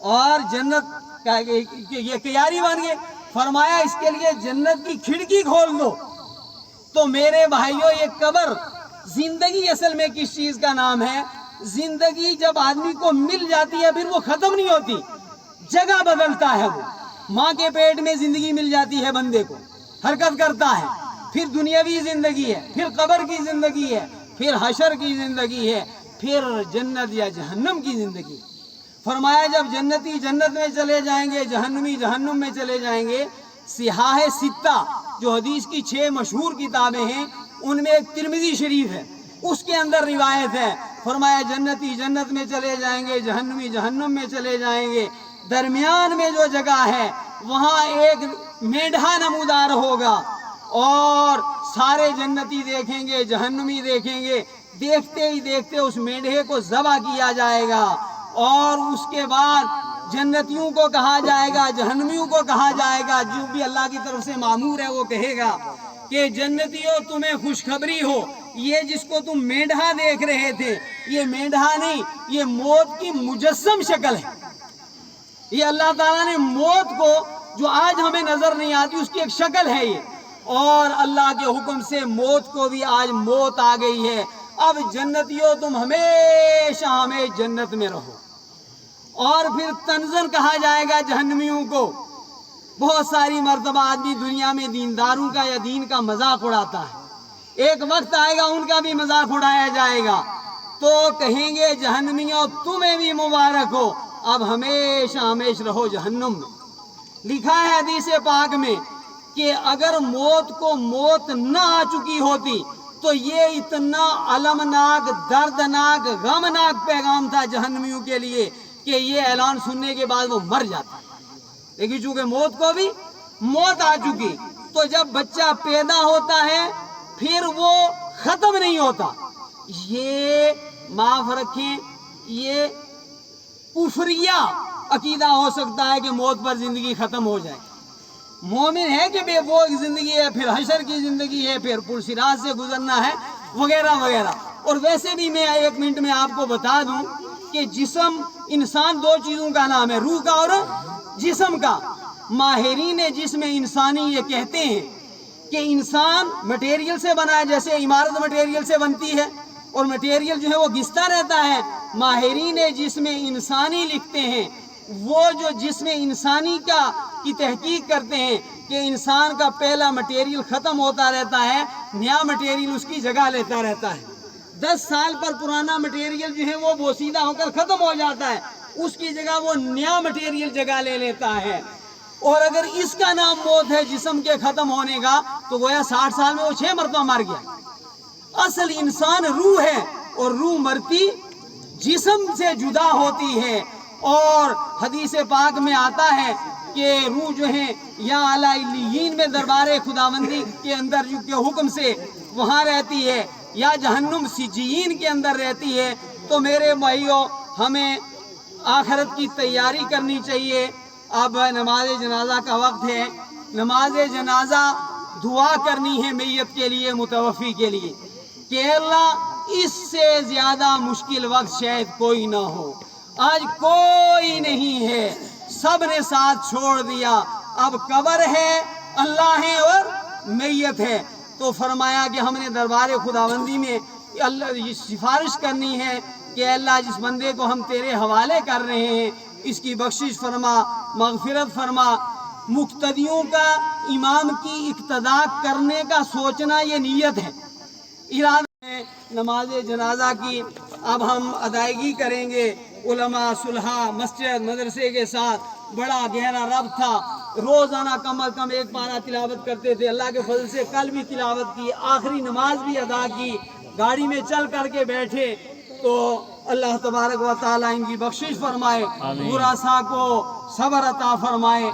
اور جنت کا یہ کیاری بن گئے. فرمایا اس کے لیے جنت کی کھڑکی کھول دو. تو میرے بھائیوں یہ قبر زندگی اصل میں کس چیز کا نام ہے؟ زندگی جب آدمی کو مل جاتی ہے پھر وہ ختم نہیں ہوتی، جگہ بدلتا ہے. وہ ماں کے پیٹ میں زندگی مل جاتی ہے بندے کو، حرکت کرتا ہے، پھر دنیاوی زندگی ہے، پھر قبر کی زندگی ہے، پھر حشر کی زندگی ہے، پھر جنت یا جہنم کی زندگی. فرمایا جب جنتی جنت میں چلے جائیں گے، جہنمی جہنم میں چلے جائیں گے. صحاح ستہ جو حدیث کی 6 مشہور کتابیں ہیں ان میں ایک ترمذی شریف ہے، اس کے اندر روایت ہے. فرمایا جنتی جنت میں چلے جائیں گے، جہنمی جہنم میں چلے جائیں گے. درمیان میں جو جگہ ہے وہاں ایک مینڈھا نمودار ہوگا اور سارے جنتی دیکھیں گے، جہنمی دیکھیں گے. دیکھتے ہی دیکھتے اس مینڈھے کو ذبح کیا جائے گا اور اس کے بعد جنتیوں کو کہا جائے گا، جہنمیوں کو کہا جائے گا. جو بھی اللہ کی طرف سے مامور ہے وہ کہے گا کہ جنتیوں تمہیں خوشخبری ہو، یہ جس کو تم مینڈھا دیکھ رہے تھے یہ مینڈھا نہیں، یہ موت کی مجسم شکل ہے. یہ اللہ تعالیٰ نے موت کو جو آج ہمیں نظر نہیں آتی اس کی ایک شکل ہے یہ، اور اللہ کے حکم سے موت کو بھی آج موت آ گئی ہے. اب جنتیوں تم ہمیشہ ہمیشہ جنت میں رہو. اور پھر تنزن کہا جائے گا جہنمیوں کو. بہت ساری مرتبہ آدمی دنیا میں دینداروں کا یا دین کا مذاق اڑاتا ہے، ایک وقت آئے گا ان کا بھی مذاق اڑایا جائے گا. تو کہیں گے جہنمیوں تمہیں بھی مبارک ہو، اب ہمیشہ ہمیشہ رہو جہنم میں. لکھا ہے حدیث پاک میں کہ اگر موت کو موت نہ آ چکی ہوتی تو یہ اتنا المناک، دردناک، غمناک پیغام تھا جہنمیوں کے لیے کہ یہ اعلان سننے کے بعد وہ مر جاتا. لیکن چونکہ موت کو بھی موت آ چکی تو جب بچہ پیدا ہوتا ہے پھر وہ ختم نہیں ہوتا. یہ معاف رکھیں، یہ کفریہ عقیدہ ہو سکتا ہے کہ موت پر زندگی ختم ہو جائے. مومن ہے کہ بے وہ زندگی ہے، پھر حشر کی زندگی ہے، پھر پرصراط سے گزرنا ہے وغیرہ وغیرہ. اور ویسے بھی میں 1 منٹ میں آپ کو بتا دوں کہ جسم انسان 2 چیزوں کا نام ہے، روح کا اور جسم کا. ماہرین جسم انسانی یہ کہتے ہیں کہ انسان مٹیریل سے بنا ہے، جیسے عمارت مٹیریل سے بنتی ہے اور مٹیریل جو ہے وہ گھستا رہتا ہے. ماہرین جسم انسانی لکھتے ہیں، وہ جو جسم انسانی کی تحقیق کرتے ہیں کہ انسان کا پہلا مٹیریل ختم ہوتا رہتا ہے، نیا مٹیریل اس کی جگہ لیتا رہتا ہے. 10 سال پر پرانا مٹیریل جو ہے وہ بوسیدہ ہو کر ختم ہو جاتا ہے، اس کی جگہ وہ نیا مٹیریل جگہ لے لیتا ہے. اور اگر اس کا نام موت ہے جسم کے ختم ہونے کا تو گویا 60 سال میں وہ 6 مرتبہ مر گیا. اصل انسان روح ہے اور روح مرتی جسم سے جدا ہوتی ہے. اور حدیث پاک میں آتا ہے کہ روح جو ہے یا اعلی علیین میں دربار خداوندی کے اندر جو کے حکم سے وہاں رہتی ہے یا جہنم سجین کے اندر رہتی ہے. تو میرے بھائیوں ہمیں آخرت کی تیاری کرنی چاہیے. اب نماز جنازہ کا وقت ہے. نماز جنازہ دعا کرنی ہے میت کے لیے، متوفی کے لیے کہ اللہ اس سے زیادہ مشکل وقت شاید کوئی نہ ہو. آج کوئی نہیں ہے، سب نے ساتھ چھوڑ دیا. اب قبر ہے، اللہ ہے اور میت ہے. تو فرمایا کہ ہم نے دربار خداوندی میں اللہ یہ سفارش کرنی ہے کہ اللہ جس بندے کو ہم تیرے حوالے کر رہے ہیں اس کی بخشش فرما، مغفرت فرما. مقتدیوں کا امام کی اقتداء کرنے کا سوچنا یہ نیت ہے، ارادہ ہے. نماز جنازہ کی اب ہم ادائیگی کریں گے. علماء صلحاء مسجد مدرسے کے ساتھ بڑا گہرا ربط تھا. روزانہ کم از کم 1 پارہ تلاوت کرتے تھے. اللہ کے فضل سے کل بھی تلاوت کی، آخری نماز بھی ادا کی. گاڑی میں چل کر کے بیٹھے تو اللہ تبارک و تعالیٰ ان کی بخشش فرمائے، براسا کو صبر عطا فرمائے.